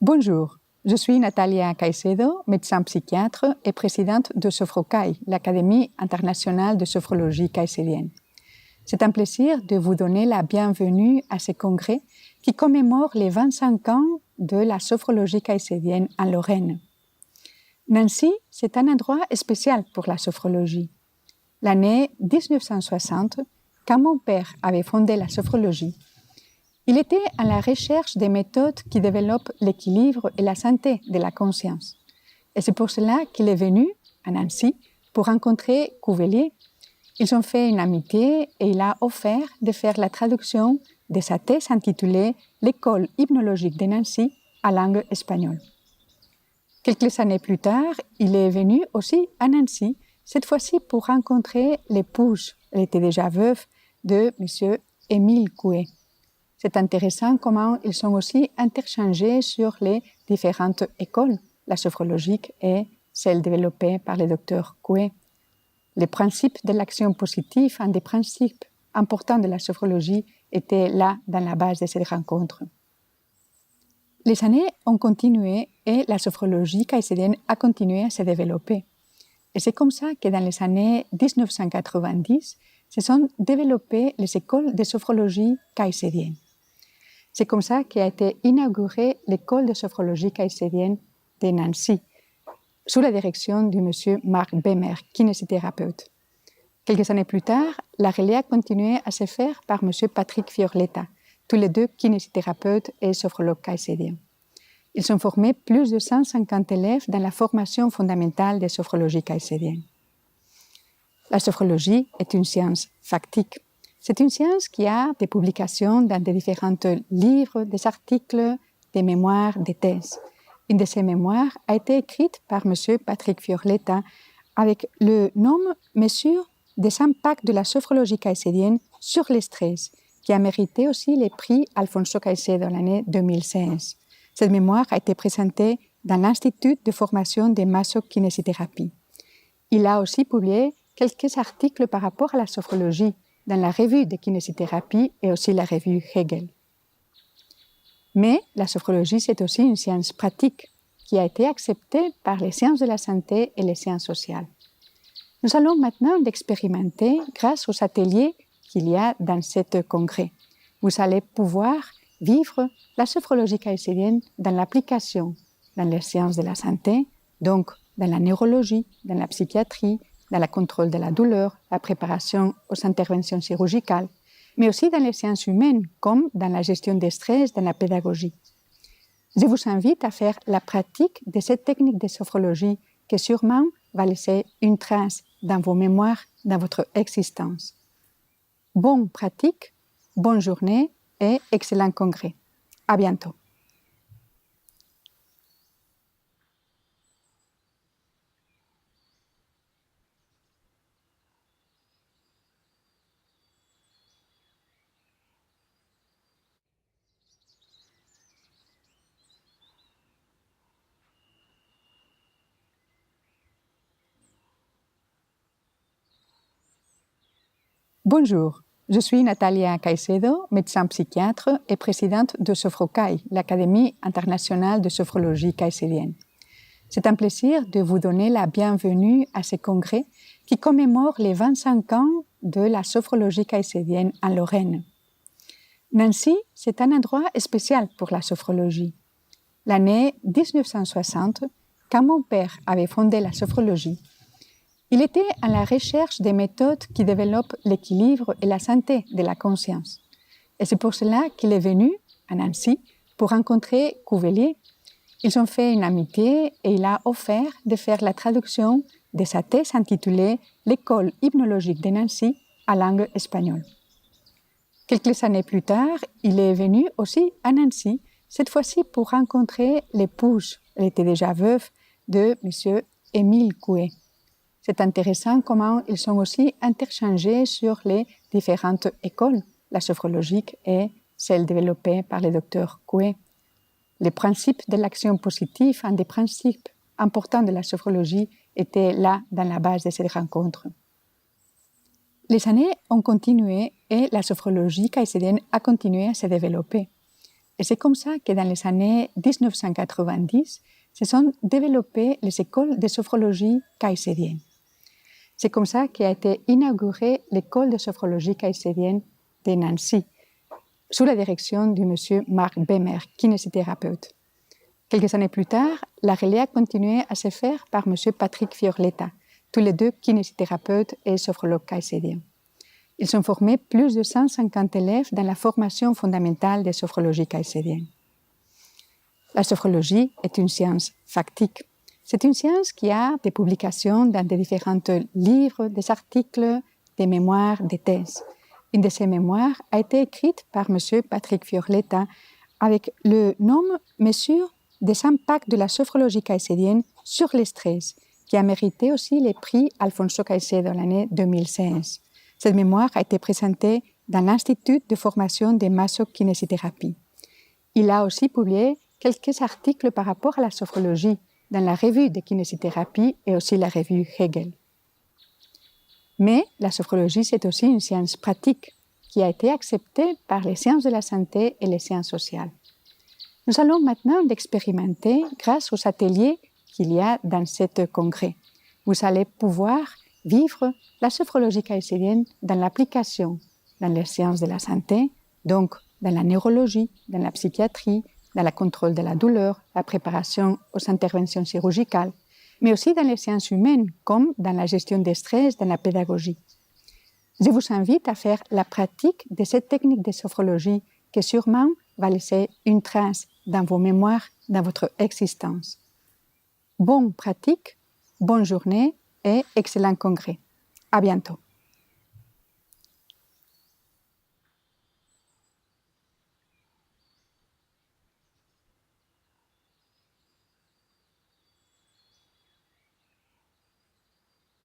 Bonjour, je suis Natalia Caicedo, médecin psychiatre et présidente de Sophrocai, l'Académie internationale de sophrologie caïcédienne. C'est un plaisir de vous donner la bienvenue à ce congrès qui commémore les 25 ans de la sophrologie caïcédienne en Lorraine. Nancy, c'est un endroit spécial pour la sophrologie. L'année 1960, quand mon père avait fondé la sophrologie, il était à la recherche des méthodes qui développent l'équilibre et la santé de la conscience. Et c'est pour cela qu'il est venu à Nancy pour rencontrer Cuvelier. Ils ont fait une amitié et il a offert de faire la traduction de sa thèse intitulée « L'école hypnologique de Nancy en langue espagnole ». Quelques années plus tard, il est venu aussi à Nancy, cette fois-ci pour rencontrer l'épouse, elle était déjà veuve, de M. Émile Coué. C'est intéressant comment ils sont aussi interchangés sur les différentes écoles, la sophrologique et celle développée par le docteur Coué. Les principes de l'action positive, un des principes importants de la sophrologie, étaient là dans la base de cette rencontre. Les années ont continué et la sophrologie caïcédienne a continué à se développer. Et c'est comme ça que dans les années 1990, se sont développées les écoles de sophrologie caïcédienne. C'est comme ça qu'a été inaugurée l'école de sophrologie caïcédienne de Nancy, sous la direction du monsieur Marc Bemer, kinésithérapeute. Quelques années plus tard, la relais a continué à se faire par monsieur Patrick Fiorletta, tous les deux kinésithérapeutes et sophrologues caïcédiens. Ils ont formé plus de 150 élèves dans la formation fondamentale de sophrologie caïcédienne. La sophrologie est une science factique. C'est une science qui a des publications dans des différents livres, des articles, des mémoires, des thèses. Une de ces mémoires a été écrite par M. Patrick Fiorletta avec le nom « Mesure des impacts de la sophrologie caïcédienne sur le stress », qui a mérité aussi les prix Alfonso Caicedo l'année 2016. Cette mémoire a été présentée dans l'Institut de formation de masso-kinésithérapie. Il a aussi publié quelques articles par rapport à la sophrologie dans la revue de kinésithérapie et aussi la revue Hegel. Mais la sophrologie, c'est aussi une science pratique qui a été acceptée par les sciences de la santé et les sciences sociales. Nous allons maintenant l'expérimenter grâce aux ateliers qu'il y a dans ce congrès. Vous allez pouvoir vivre la sophrologie caïcédienne dans l'application, dans les sciences de la santé, donc dans la neurologie, dans la psychiatrie, dans le contrôle de la douleur, la préparation aux interventions chirurgicales, mais aussi dans les sciences humaines, comme dans la gestion des stress, dans la pédagogie. Je vous invite à faire la pratique de cette technique de sophrologie qui sûrement va laisser une trace dans vos mémoires, dans votre existence. Bonne pratique, bonne journée et excellent congrès. À bientôt. Bonjour, je suis Natalia Caicedo, médecin psychiatre et présidente de Sophrocai, l'Académie internationale de sophrologie caïcédienne. C'est un plaisir de vous donner la bienvenue à ce congrès qui commémore les 25 ans de la sophrologie caïcédienne en Lorraine. Nancy, c'est un endroit spécial pour la sophrologie. L'année 1960, quand mon père avait fondé la sophrologie, il était à la recherche des méthodes qui développent l'équilibre et la santé de la conscience. Et c'est pour cela qu'il est venu à Nancy pour rencontrer Cuvelier. Ils ont fait une amitié et il a offert de faire la traduction de sa thèse intitulée « L'école hypnologique de Nancy en langue espagnole ». Quelques années plus tard, il est venu aussi à Nancy, cette fois-ci pour rencontrer l'épouse, elle était déjà veuve, de M. Émile Coué. C'est intéressant comment ils sont aussi interchangés sur les différentes écoles, la sophrologique et celle développée par le docteur Coué. Les principes de l'action positive, un des principes importants de la sophrologie, étaient là dans la base de cette rencontre. Les années ont continué et la sophrologie caïcédienne a continué à se développer. Et c'est comme ça que dans les années 1990, se sont développées les écoles de sophrologie kaysédienne. C'est comme ça qu'a été inaugurée l'école de sophrologie kaysédienne de Nancy, sous la direction du monsieur Marc Bemer, kinésithérapeute. Quelques années plus tard, la relais a continué à se faire par monsieur Patrick Fiorletta, tous les deux kinésithérapeutes et sophrologues kaysédiens. Ils ont formé plus de 150 élèves dans la formation fondamentale de sophrologie kaysédienne. La sophrologie est une science factique. C'est une science qui a des publications dans des différents livres, des articles, des mémoires, des thèses. Une de ces mémoires a été écrite par M. Patrick Fiorletta avec le nom « Mesure des impacts de la sophrologie kaysédienne sur le stress », qui a mérité aussi les prix Alfonso Caicedo l'année 2016. Cette mémoire a été présentée dans l'Institut de formation de masso-kinésithérapie. Il a aussi publié quelques articles par rapport à la sophrologie dans la revue de kinésithérapie et aussi la revue Hegel. Mais la sophrologie, c'est aussi une science pratique qui a été acceptée par les sciences de la santé et les sciences sociales. Nous allons maintenant l'expérimenter grâce aux ateliers qu'il y a dans ce congrès. Vous allez pouvoir vivre la sophrologie kaysédienne dans l'application, dans les sciences de la santé, donc dans la neurologie, dans la psychiatrie, dans le contrôle de la douleur, la préparation aux interventions chirurgicales, mais aussi dans les sciences humaines, comme dans la gestion des stress, dans la pédagogie. Je vous invite à faire la pratique de cette technique de sophrologie qui sûrement va laisser une trace dans vos mémoires, dans votre existence. Bonne pratique, bonne journée et excellent congrès. À bientôt.